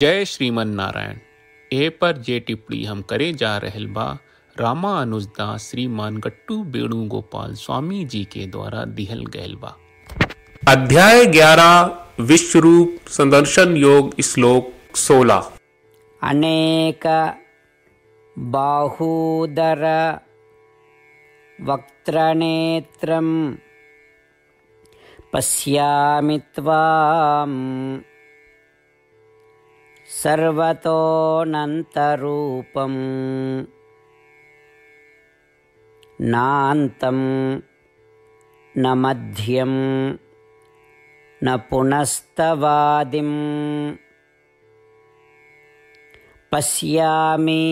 जय श्रीमन नारायण। ए पर जे टिप्पणी हम करे जा रहल बा रामा अनुजदास श्रीमान गट्टू वेणुगोपाल स्वामी जी के द्वारा दिहल गयल बा। अध्याय 11 विश्वरूप संदर्शन योग श्लोक 16। अनेक बाहूदर वक्त्रनेत्रं पश्यामि त्वां सर्वतोऽनन्तरूपं नान्तं न मध्यं न पुनस्तवादिं पश्यामि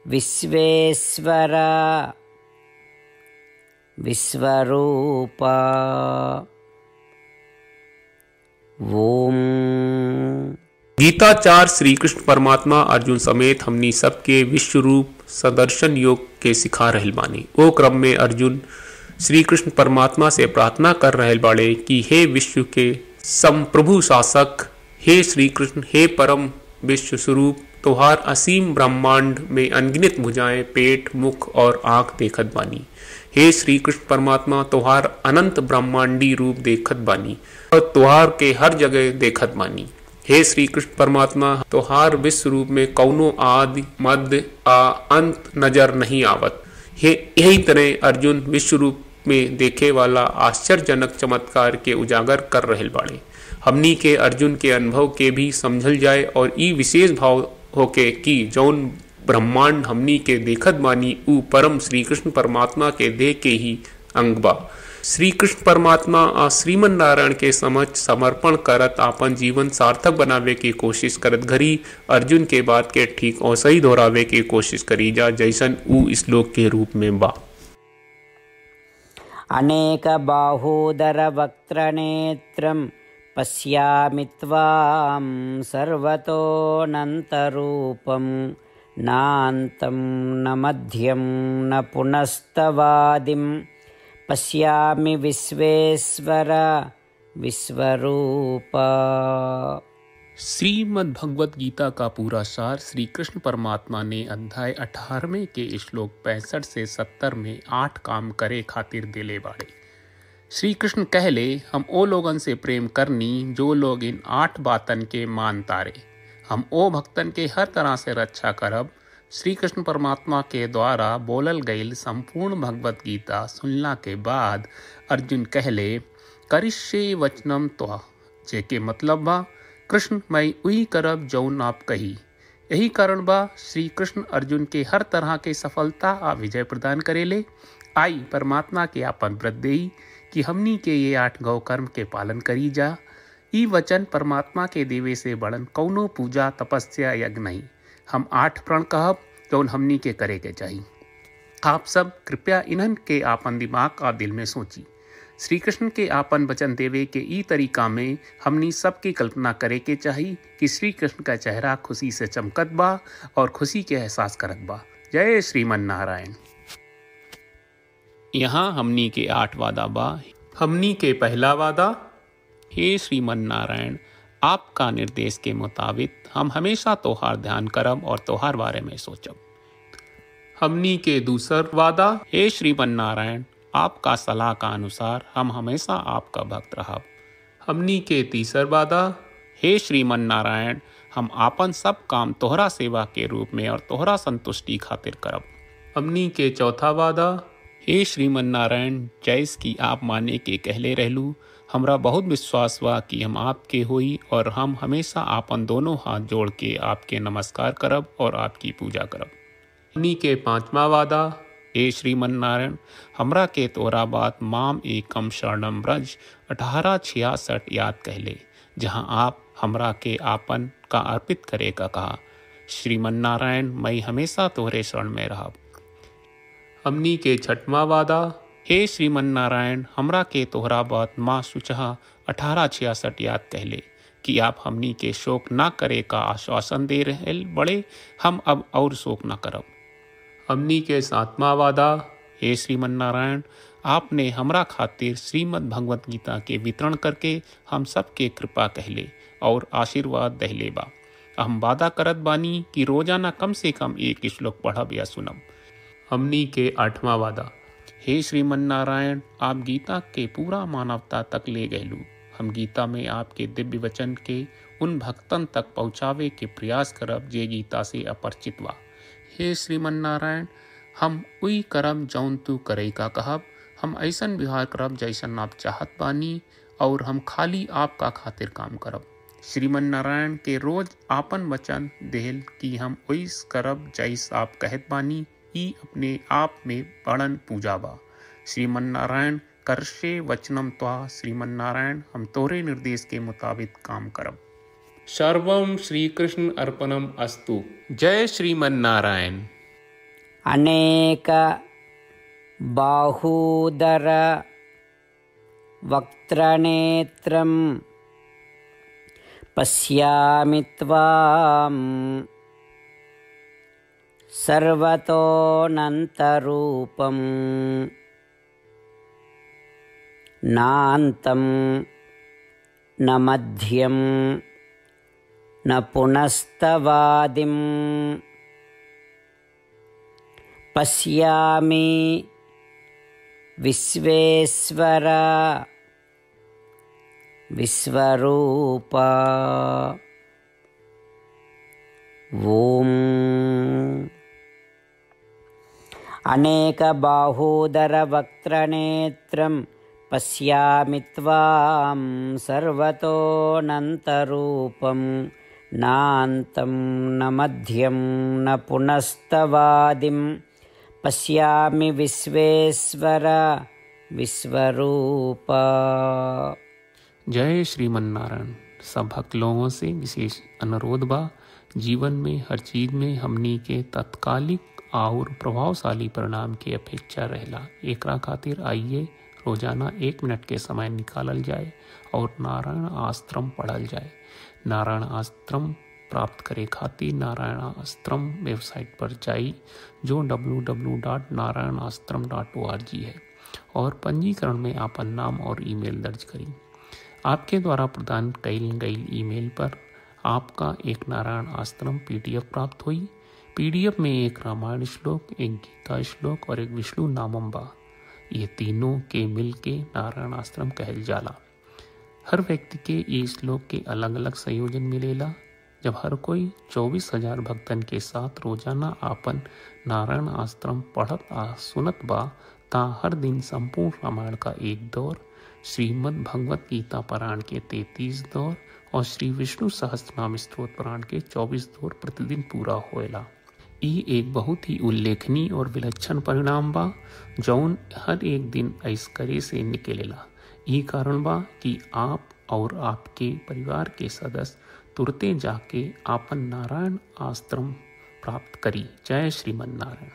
विश्वेश्वर विश्वरूपा। ओम। गीताचार्य श्री कृष्ण परमात्मा अर्जुन समेत हमनी सबके विश्वरूप सदर्शन योग के सिखा रहल बानी। ओ क्रम में अर्जुन श्री कृष्ण परमात्मा से प्रार्थना कर रहल बाड़े कि हे विश्व के संप्रभु शासक, हे श्री कृष्ण, हे परम विश्व स्वरूप, तोहार असीम ब्रह्मांड में अनगिनत भुजाएं, पेट, मुख और आंख देखत बानी। हे श्री कृष्ण परमात्मा, तोहार अनंत ब्रह्मांडी रूप देखत बानी और तोहार के हर जगह देखत बानी। हे श्री कृष्ण परमात्मा, तोहार विश्व रूप में कौनो आदि मध्य आ अंत नजर नहीं आवत। यही तरह अर्जुन विश्व रूप में देखे वाला आश्चर्यजनक चमत्कार के उजागर कर रहल बाड़े। हमनी के अर्जुन के अनुभव के भी समझल जाए और ई विशेष भाव होके कि जौन ब्रह्मांड हमनी के देखत बानी ऊ परम श्री कृष्ण परमात्मा के देह के ही अंग बा। श्री कृष्ण परमात्मा आ श्रीमन नारायण के समझ समर्पण करत आपन जीवन सार्थक बनावे की कोशिश करत घरी अर्जुन के बात के ठीक और सही दोहरावे की कोशिश करी जा, जैसन ऊ श्लोक के रूप में बा। अनेक बाहूदर वक्त्रनेत्रं पश्यामि त्वां सर्वतोऽनन्तरूपं नान्तं न मध्यं न पुनस्तवादिं पश्यामि विश्वेश्वर विश्वरूपा। श्रीमद् भगवत गीता का पूरा सार श्री कृष्ण परमात्मा ने अध्याय 18वें के श्लोक 65 से 70 में 8 काम करे खातिर दिले बाड़े। श्री कृष्ण कहले, हम ओ लोगन से प्रेम करनी जो लोग इन 8 बातन के मान तारे। हम ओ भक्तन के हर तरह से रक्षा करब। श्री कृष्ण परमात्मा के द्वारा बोलल गईल संपूर्ण भगवत गीता सुनला के बाद अर्जुन कहले, करिष्ये वचनम त्वा, जेके मतलब बा कृष्ण मैं उही करब जौन आप कही। यही कारण बा श्री कृष्ण अर्जुन के हर तरह के सफलता आ विजय प्रदान करेले। आई परमात्मा के आपन व्रत देई कि हमनी के ये 8 गौ कर्म के पालन करी जा। ई वचन परमात्मा के देवे से बड़न कौनो पूजा तपस्या यज्ञ नहीं। हम 8 प्रण कहब जौन हमनी के करे के चाहिए। आप सब कृपया इन्हन के आपन दिमाग और दिल में सोची। श्री कृष्ण के आपन वचन देवे के ई तरीका में हमनी सबकी कल्पना करे के चाहिए कि श्री कृष्ण का चेहरा खुशी से चमकत बा और खुशी के एहसास करत बा। जय श्रीमन नारायण। यहाँ हमनी के 8 वादा बा। हमनी के पहला वादा, हे श्रीमन नारायण, आपका निर्देश के मुताबिक हम हमेशा तोहार ध्यान करब और तोहार बारे में सोचब। हमनी के दूसर वादा, हे श्रीमन नारायण, आपका सलाह का अनुसार हम हमेशा आपका भक्त रहब। हमनी के तीसर वादा, हे श्रीमन नारायण, हम आपन सब काम तोहरा सेवा के रूप में और तोहरा संतुष्टि खातिर करब। हमनी के चौथा वादा, हे श्रीमन नारायण, जैस की आप माने के कहले रहलू, हमरा बहुत विश्वास बा कि हम आपके होई और हम हमेशा आपन दोनों हाथ जोड़ के आपके नमस्कार करब और आपकी पूजा करब। हमनी के पांचवा वादा, हे श्रीमन नारायण, हमरा के तोरा बात माम एकम शरणम ब्रज 1866 याद कहले, जहाँ आप हमरा के आपन का अर्पित करे का कहा। श्रीमन नारायण, मैं हमेशा तोहरे शरण में रहब। हमनी के छठवां वादा, हे श्रीमन नारायण, हमरा के तोहरा बात माँ सुचहा 1866 याद कहले कि आप हमनी के शोक ना करे का आश्वासन दे रहे बड़े, हम अब और शोक ना करब। हमनी के 7वां वादा, हे श्रीमन नारायण, आपने हमरा खातिर श्रीमद् भगवत गीता के वितरण करके हम सबके कृपा कहले और आशीर्वाद दहलेबा। हम वादा करत बानी कि रोजाना कम से कम एक श्लोक पढ़ब या सुनब। हमनी के 8वां वादा। हे श्रीमन नारायण, आप गीता के पूरा मानवता तक ले गयलू। हम गीता में आपके दिव्य वचन के उन भक्तन तक पहुँचावे के प्रयास करब जे गीता से अपरिचित बा। हे श्रीमन नारायण, हम उई करब जौन तू करे का कहब। हम ऐसन व्यवहार करब जैसन आप चाहत बानी और हम खाली आपका खातिर काम करब। श्रीमन नारायण के रोज आपन वचन देहल कि हम ओइस करब जैस आप कहत बानी, ई अपने आप में बड़न पूजा बा। श्रीमन नारायण, करशे वचनम त्वा। श्रीमन नारायण, हम तोरे निर्देश के मुताबिक काम करब। सर्वम श्री कृष्ण अर्पणम अस्तु। जय श्रीमन नारायण। अनेक बाहूदर वक्त्रनेत्रं पश्यामि त्वां सर्वतोऽनन्तरूपं नान्तं न मध्यं न पुनस्तवादिं पश्यामि विश्वेश्वर विश्वरूपा। ओम अनेकबाहूदरवक्त्रनेत्रं पश्यामि त्वां सर्वतोऽनन्तरूपं नान्तं न मध्यं न पुनस्तवादिं पश्यामि विश्वेश्वर विश्वरूपा। जय श्रीमन नारायण। सब भक्त लोगों से विशेष अनुरोध बा, जीवन में हर चीज में हमनी के तत्कालिक और प्रभावशाली परिणाम की अपेक्षा रहेला। एकरा खातिर आइए रोजाना 1 मिनट के समय निकालल जाए और नारायण आश्रम पढ़ल जाए। नारायण आश्रम प्राप्त करे खातिर नारायण आश्रम वेबसाइट पर जाई जो www.narayanashram.org है और पंजीकरण में आपन नाम और ईमेल दर्ज करी। आपके द्वारा प्रदान कईल गई ईमेल पर आपका एक नारायण आश्रम PDF प्राप्त हुई। PDF में एक रामायण श्लोक, एक गीता श्लोक और एक विष्णु नामम बा। ये तीनों के मिल के नारायण आश्रम कहल जाला। हर व्यक्ति के ये श्लोक के अलग अलग संयोजन मिलेला। जब हर कोई 24,000 भक्तन के साथ रोजाना आपन नारायण आश्रम पढ़त आ सुनत बा ता हर दिन संपूर्ण रामायण का 1 दौर, श्रीमद् भगवत गीता पारायण के 33 दौर और श्री विष्णु सहस्त्रनाम स्तोत्र पारायण के 24 दौर प्रतिदिन पूरा होएला। ई एक बहुत ही उल्लेखनीय और विलक्षण परिणाम बा जौन हर एक दिन ऐसकरे से निकलेला। ई कारण बा कि आप और आपके परिवार के सदस्य तुरते जाके आपन नारायण आश्रम प्राप्त करी। जय श्रीमन नारायण।